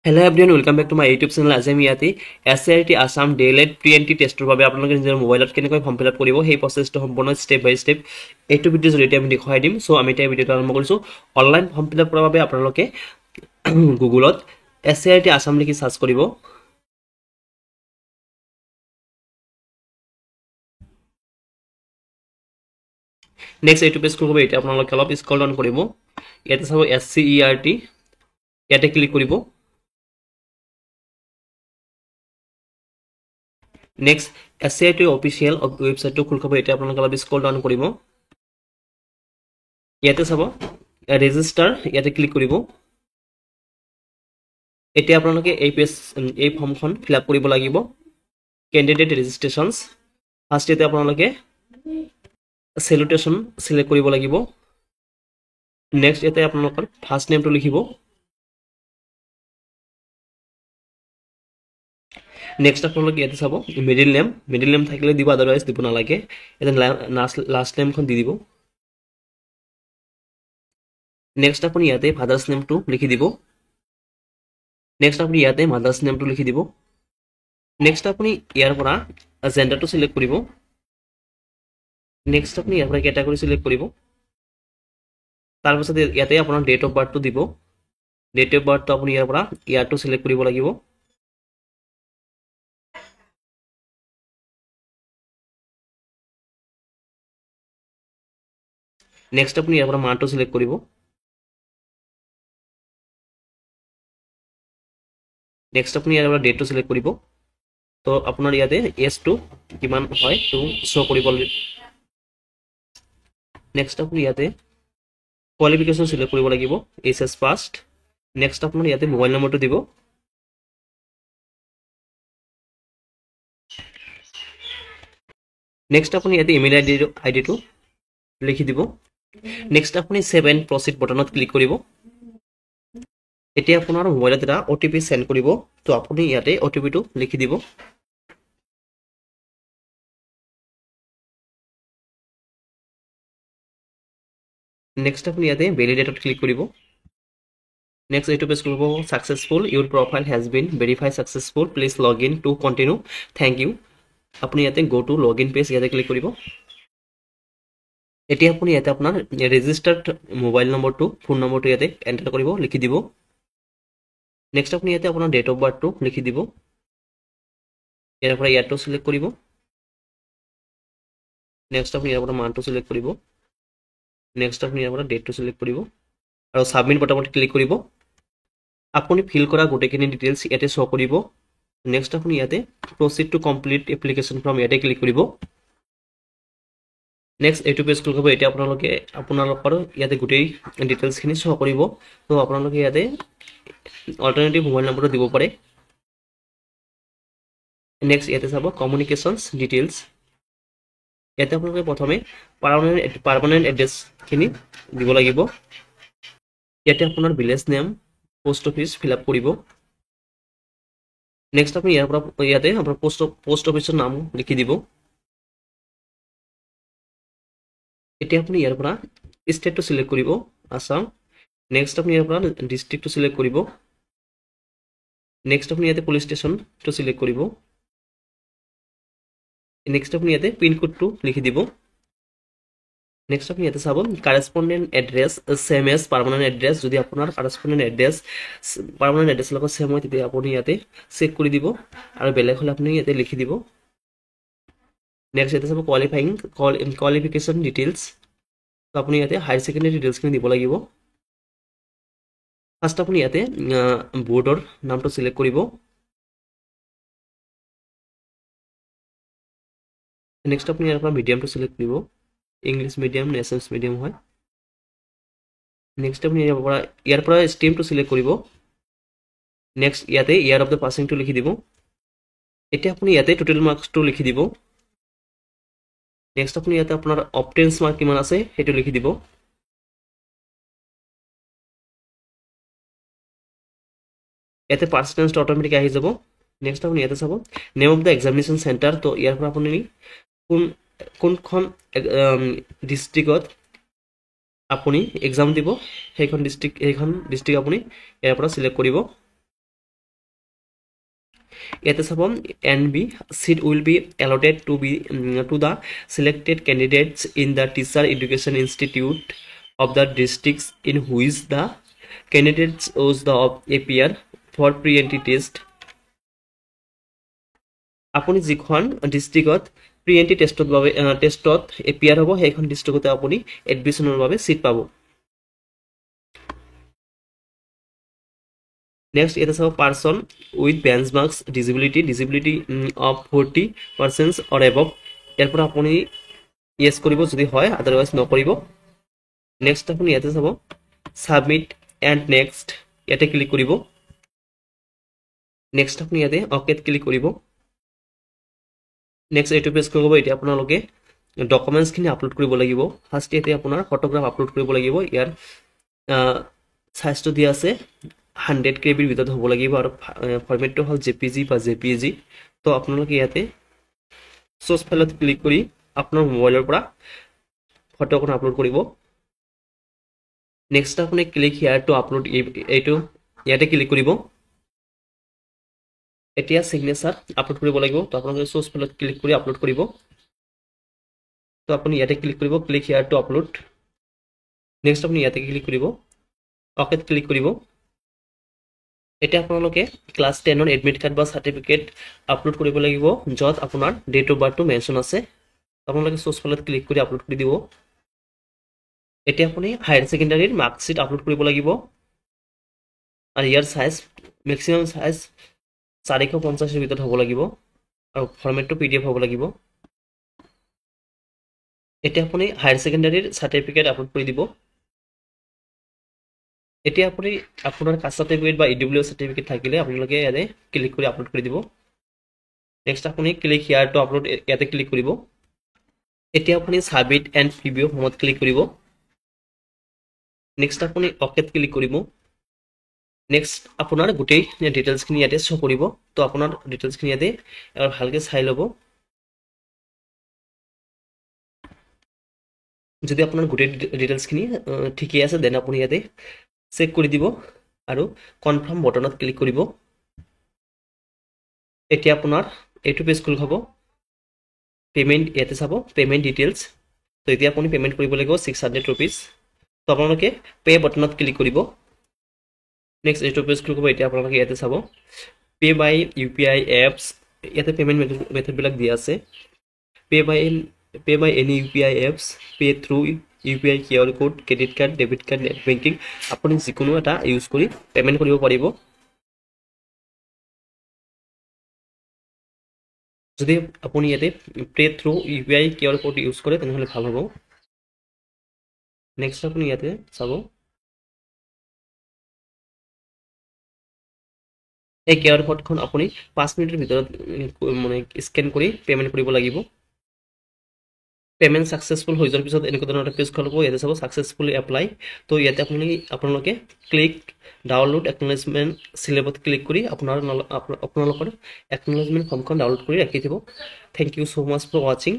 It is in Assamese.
Hello everyone, welcome back to my YouTube channel. আজি আমি ইয়াতে SCRT আসাম DLED প্ৰি-এন্ট্ৰি টেষ্টৰ বাবে আপোনালোকে নিজৰ মোবাইলত কেনেকৈ ফৰ্ম ফিল আপ কৰিব সেই প্ৰচেছটো সম্পূৰ্ণ ষ্টেপ বাই ষ্টেপ এইটো ভিডিঅ'ৰ জৰিয়তে আমি দেখুৱাই দিম। সো আমি এতিয়া ভিডিঅ'টো আৰম্ভ কৰিছো। অনলাইন ফৰ্ম ফিল আপ কৰাৰ বাবে আপোনালোকে গুগলত SCRT আসাম লিখি সাৰ্চ কৰিব। নেক্সট এইটো পেজ খুলিব। এতিয়া আপোনালোকে অলপ স্ক্ৰল ডাউন কৰিব। ইয়াতে চাব SCERT, ইয়াতে ক্লিক কৰিব। নেক্সট SCRT অফিচিয়েল ৱেবসাইটটো খুলি খাব। এতিয়া আপোনালোকে অলপ স্ক্ৰল ডাউন কৰিব। ইয়াতে চাব ৰেজিষ্টাৰ, ইয়াতে ক্লিক কৰিব। এতিয়া আপোনালোকে এই ফৰ্মখন ফিল আপ কৰিব লাগিব। কেণ্ডিডেট ৰেজিষ্ট্ৰেশ্যনছ ফাৰ্ষ্ট ইয়াতে আপোনালোকে চেলুটেশ্যন সিলেক্ট কৰিব লাগিব। নেক্সট ইয়াতে আপোনালোকৰ ফাৰ্ষ্ট নেমটো লিখিব। নেক্সট আপোনালোকে ইয়াতে চাব মিডিল নেম থাকিলে দিব, আদাৰৱাইজ দিব নালাগে। ইয়াতে লাষ্ট নেমখন দি দিব। নেক্সট আপুনি ইয়াতে ফাদাৰ্ছ নেমটো লিখি দিব। নেক্সট আপুনি ইয়াতে মাদাৰ্ছ নেমটো লিখি দিব। নেক্সট আপুনি ইয়াৰ পৰা জেন্ডাৰটো সিলেক্ট কৰিব। নেক্সট আপুনি ইয়াৰ পৰা কেটাগৰী সিলেক্ট কৰিব। তাৰপিছত ইয়াতে আপোনাৰ ডেট অফ বাৰ্থটো দিব। ডেট অফ বাৰ্থটো আপুনি ইয়াৰ পৰা ইয়াৰটো সিলেক্ট কৰিব লাগিব। নেক্সট আপুনি ইয়াৰ পৰা মাহটো সিলেক্ট কৰিব। নেক্সট আপুনি ইয়াৰ পৰা ডেটটো সিলেক্ট কৰিব। তো আপোনাৰ ইয়াতে এজটো কিমান হয় তো শ্ব' কৰিব লাগিব। নেক্সট আপুনি ইয়াতে কোৱালিফিকেশ্যন সিলেক্ট কৰিব লাগিব, HS পাছ। নেক্সট আপোনাৰ ইয়াতে মোবাইল নম্বৰটো দিব। নেক্সট আপুনি ইয়াতে ইমেইল আইডিটো লিখি দিব। নেক্সট আপুনি সেভ এণ্ড প্ৰচিড বটনত ক্লিক কৰিব। এতিয়া আপোনাৰ মোবাইলত এটা OTP সেন্ড কৰিব। তো আপুনি ইয়াতে OTPটো লিখি দিব। নেক্সট আপুনি ইয়াতে ভেলিডেটত ক্লিক কৰিব। নেক্সট এইটো পেজ কৰিব successful, your profile has been verify successful, please log in to continue, thank you. আপুনি ইয়াতে go to log in page ইয়াতে ক্লিক কৰিব। এতিয়া আপুনি ইয়াতে আপোনাৰ ৰেজিষ্টাৰ্ড মোবাইল নম্বৰটো, ফোন নম্বৰটো ইয়াতে এণ্টাৰ কৰিব, লিখি দিব। নেক্সট আপুনি ইয়াতে আপোনাৰ ডেট অফ বাৰ্থটো লিখি দিব। ইয়াৰ পৰা ইয়াৰটো সিলেক্ট কৰিব। নেক্সট আপুনি ইয়াৰ পৰা মান্থটো সিলেক্ট কৰিব। নেক্সট আপুনি ইয়াৰ পৰা ডেটটো সিলেক্ট কৰিব আৰু সাবমিট বটনত ক্লিক কৰিব। আপুনি ফিল কৰা গোটেইখিনি ডিটেইলছ ইয়াতে শ্ব' কৰিব। নেক্সট আপুনি ইয়াতে proceed to complete application form ইয়াতে ক্লিক কৰিব। নেক্সট এইটো পেজ ক্লিক কৰিব। এতিয়া আপোনালোকৰ ইয়াতে গোটেই ডিটেইলছখিনি শ্ব' কৰিব। তো আপোনালোকে ইয়াতে অল্টাৰনেটিভ মোবাইল নম্বৰটো দিব পাৰে। নেক্সট ইয়াতে চাব কমিউনিকেশ্যনছ ডিটেইলছ। ইয়াতে আপোনালোকে প্ৰথমে পাৰ্মানেণ্ট এড্ৰেছখিনি দিব লাগিব। ইয়াতে আপোনাৰ village name, post office fill up কৰিব। নেক্সট আপুনি ইয়াতে আপোনাৰ পোষ্ট অফিচৰ নাম লিখি দিব। এতিয়া আপুনি ইয়াৰ পৰা ষ্টেটটো সিলেক্ট কৰিব, আসাম। নেক্সট আপুনি ইয়াৰ পৰা ডিষ্ট্ৰিক্টটো সিলেক্ট কৰিব। নেক্সট আপুনি ইয়াতে পুলিচ ষ্টেচনটো সিলেক্ট কৰিব। নেক্সট আপুনি ইয়াতে পিনকোডটো লিখি দিব। নেক্সট আপুনি ইয়াতে চাব কাৰেছপণ্ডেণ্ট এড্ৰেছ চেম এজ পাৰ্মানেণ্ট এড্ৰেছ। যদি আপোনাৰ কাৰেছপণ্ডেণ্ট এড্ৰেছ পাৰ্মানেণ্ট এড্ৰেছৰ লগত চেম হয় তেতিয়া আপুনি ইয়াতে চেক কৰি দিব আৰু বেলেগ হ'লে আপুনি ইয়াতে লিখি দিব। নেক্সট ইয়াতে চাব কোৱালিফিকেশ্যন ডিটেইলছ। তো আপুনি ইয়াতে হায়াৰ ছেকেণ্ডেৰী ডিটেইলছখিনি দিব লাগিব। ফাৰ্ষ্ট আপুনি ইয়াতে বৰ্ডৰ নামটো সিলেক্ট কৰিব। নেক্সট আপুনি ইয়াৰ পৰা মিডিয়ামটো সিলেক্ট কৰিব, ইংলিছ মিডিয়াম নে এছএমছ মিডিয়াম হয়। নেক্সট আপুনি ইয়াৰ পৰা ষ্ট্ৰীমটো সিলেক্ট কৰিব। নেক্সট ইয়াতে ইয়াৰ অফ দ্য পাছিংটো লিখি দিব। এতিয়া আপুনি ইয়াতে টোটেল মাৰ্কছটো লিখি দিব। নেক্সট আপুনি ইয়াতে আপোনাৰ অপটেন্স মাৰ্ক কিমান আছে সেইটো লিখি দিব। ইয়াতে পাৰ্চেণ্টেজটো অট'মেটিক আহি যাব। নেক্সট আপুনি ইয়াতে চাব name of the examination centre. তো ইয়াৰ পৰা আপুনি কোনখন ডিষ্ট্ৰিক্টত আপুনি এক্সাম দিব সেইখন ডিষ্ট্ৰিক্ট আপুনি ইয়াৰ পৰা সিলেক্ট কৰিব। ইয়াতে চাব and B seat will be allotted to the selected candidates in the teacher education institute of the districts in which the candidates was the appear for pre-entry test. আপুনি যিখন ডিষ্ট্ৰিক্টত প্ৰি এণ্ট্ৰি টেষ্টত এপিয়াৰ হ'ব সেইখন ডিষ্ট্ৰিক্টতে আপুনি এডমিশ্যনৰ বাবে চিট পাব। নেক্সট ইয়াতে চাব person with bench marks disability of 40% or above, ইয়াৰ পৰা আপুনি য়েছ কৰিব যদি হয়, আদাৰৱাইজ নকৰিব। নেক্সট আপুনি ইয়াতে চাব সাবমিট এণ্ড নেক্সট, ইয়াতে ক্লিক কৰিব। নেক্সট আপুনি ইয়াতে অকেত ক্লিক কৰিব। নেক্সট এইটো পেজ কৰিব। এতিয়া আপোনালোকে ডকুমেণ্টছখিনি আপলোড কৰিব লাগিব। ফাৰ্ষ্ট ইয়াতে আপোনাৰ ফটোগ্ৰাফ আপলোড কৰিব লাগিব। ইয়াৰ চাইজটো দিয়া আছে 100 KB ভিতৰত হ'ব লাগিব আৰু ফৰ্মেটটো হ'ল JPG বা JPG। তো আপোনালোকে ইয়াতে চ'ৰ্চ ফাইলত ক্লিক কৰি আপোনাৰ মোবাইলৰ পৰা ফটোখন আপলোড কৰিব। নেক্সট আপুনি ক্লিক হিয়াৰ টু আপলোড, এইটো ইয়াতে ক্লিক কৰিব। এতিয়া চিগনেচাৰ আপলোড কৰিব লাগিব। তো আপোনালোকে চ'ৰ্চ ফাইলত ক্লিক কৰি আপলোড কৰিব। তো আপুনি ইয়াতে ক্লিক কৰিব, ক্লিক হিয়াৰ টু আপলোড। নেক্সট আপুনি ইয়াতে ক্লিক কৰিব, অকেত ক্লিক কৰিব। এতিয়া আপোনালোকে ক্লাছ 10ৰ এডমিট কাৰ্ড বা চাৰ্টিফিকেট আপলোড কৰিব লাগিব, য'ত আপোনাৰ ডেট অফ বাৰ্থটো মেনশ্যন আছে। আপোনালোকে চ'ৰ্চ ফাইলত ক্লিক কৰি আপলোড কৰি দিব। এতিয়া আপুনি হায়াৰ ছেকেণ্ডাৰীৰ মাৰ্কশ্বিট আপলোড কৰিব লাগিব আৰু ইয়াৰ চাইজ মেক্সিমাম চাইজ 450 ভিতৰত হ'ব লাগিব আৰু ফৰ্মেটটো PDF হ'ব লাগিব। এতিয়া আপুনি হায়াৰ ছেকেণ্ডাৰীৰ চাৰ্টিফিকেট আপলোড কৰি দিব। এতিয়া আপুনি আপোনাৰ কাষ্ট চাৰ্টিফিকেট বা EWS চাৰ্টিফিকেট থাকিলে আপোনালোকে ইয়াতে ক্লিক কৰি আপলোড কৰি দিব। নেক্সট আপুনি ক্লিক হিয়াৰ টু আপলোড, ইয়াতে ক্লিক কৰিব। এতিয়া আপুনি সাবমিট এণ্ড প্ৰিভিউ ফৰ্মত ক্লিক কৰিব। নেক্সট আপুনি অকেত ক্লিক কৰিব। নেক্সট আপোনাৰ গোটেই ডিটেইলছখিনি ইয়াতে শ্ব' কৰিব। তো আপোনাৰ ডিটেইলছখিনি ইয়াতে ভালকৈ চাই ল'ব। যদি আপোনাৰ গোটেই ডিটেইলছখিনি ঠিকেই আছে, দেন আপুনি ইয়াতে চেক কৰি দিব আৰু কনফাৰ্ম বটনত ক্লিক কৰিব। এতিয়া আপোনাৰ এইটো পেজ খোল খাব। পে'মেণ্ট ইয়াতে চাব, পে'মেণ্ট ডিটেইলছ। তো এতিয়া আপুনি পে'মেণ্ট কৰিব লাগিব 600 rupees। তো আপোনালোকে পে' বটনত ক্লিক কৰিব। নেক্সট এইটো পেজ খোল খাব। এতিয়া আপোনালোকে ইয়াতে চাব পে' বাই UPI এপছ, ইয়াতে পে'মেণ্ট মেথডবিলাক দিয়া আছে। Pay' by any UPI apps, pay' through UPI QR code, credit card, debit card, net banking, আপুনি যিকোনো এটা ইউজ কৰি পে'মেণ্ট কৰিব পাৰিব। যদি আপুনি ইয়াতে pay' through UPI QR code use কৰে তেনেহ'লে ভাল হ'ব। নেক্সট আপুনি ইয়াতে চাব এই QR কোডখন আপুনি 5 মিনিটৰ ভিতৰত মানে স্কেন কৰি পে'মেণ্ট কৰিব লাগিব। পে'মেণ্ট ছাকচেছফুল হৈ যোৱাৰ পিছত এনেকুৱা ধৰণৰ এটা পেজ খোল খাব। ইয়াতে চাব ছাকচেছফুলি এপ্লাই। তো ইয়াতে আপোনালোকে ক্লিক ডাউনলোড একনলেজমেণ্ট চিলেবত ক্লিক কৰি আপোনালোকৰ একনলেজমেণ্ট ফৰ্মখন ডাউনলোড কৰি ৰাখি দিব। Thank you so' much for ৱাচিং।